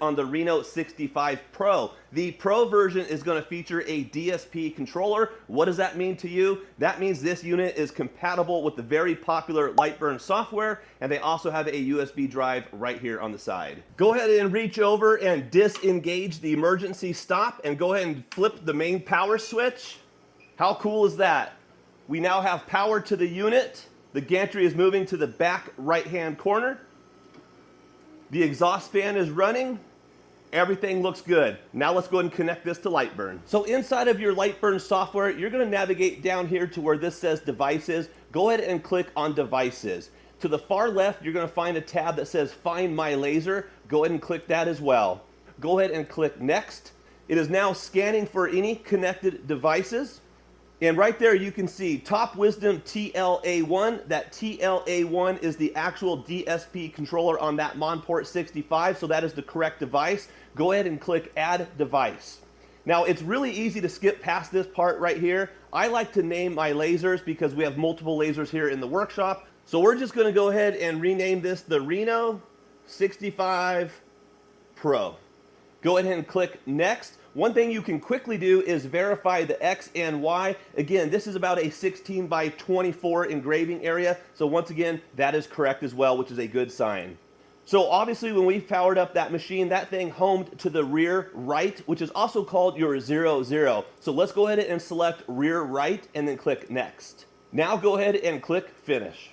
on the Reno 65 Pro. The Pro version is going to feature a DSP controller. What does that mean to you? That means this unit is compatible with the very popular Lightburn software, and they also have a USB drive right here on the side. Go ahead and reach over and disengage the emergency stop and go ahead and flip the main power switch. How cool is that? We now have power to the unit. The gantry is moving to the back right-hand corner. The exhaust fan is running. Everything looks good. Now let's go ahead and connect this to Lightburn. So inside of your Lightburn software, you're going to navigate down here to where this says Devices. Go ahead and click on Devices. To the far left, you're going to find a tab that says Find My Laser. Go ahead and click that as well. Go ahead and click Next. It is now scanning for any connected devices. And right there you can see Top Wisdom TLA1. That TLA1 is the actual DSP controller on that Monport 65, so that is the correct device. Go ahead and click Add Device. Now it's really easy to skip past this part right here. I like to name my lasers because we have multiple lasers here in the workshop. So we're just going to go ahead and rename this the Reno 65 Pro. Go ahead and click Next. One thing you can quickly do is verify the X and Y. Again, this is about a 16 by 24 engraving area. So once again, that is correct as well, which is a good sign. So obviously when we powered up that machine, that thing homed to the rear right, which is also called your 00. So let's go ahead and select rear right and then click Next. Now go ahead and click Finish.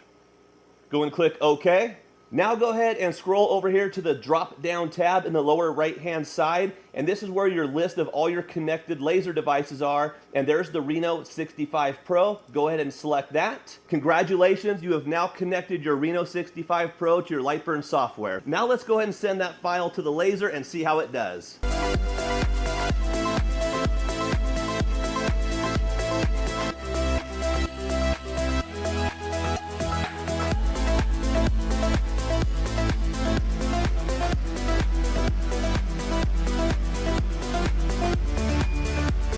Go and click OK. Now go ahead and scroll over here to the drop down tab in the lower right hand side, and this is where your list of all your connected laser devices are, and there's the Reno 65 Pro. Go ahead and select that. Congratulations, you have now connected your Reno 65 Pro to your Lightburn software. Now let's go ahead and send that file to the laser and see how it does.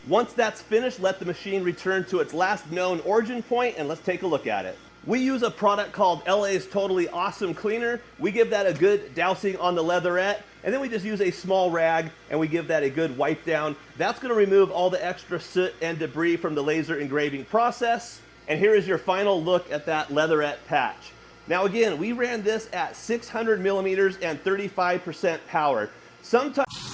Once that's finished, let the machine return to its last known origin point, and let's take a look at it. We use a product called LA's Totally Awesome Cleaner. We give that a good dousing on the leatherette, and then we just use a small rag and we give that a good wipe down. That's going to remove all the extra soot and debris from the laser engraving process. And here is your final look at that leatherette patch. Now again, we ran this at 600 millimeters and 35% power. Sometimes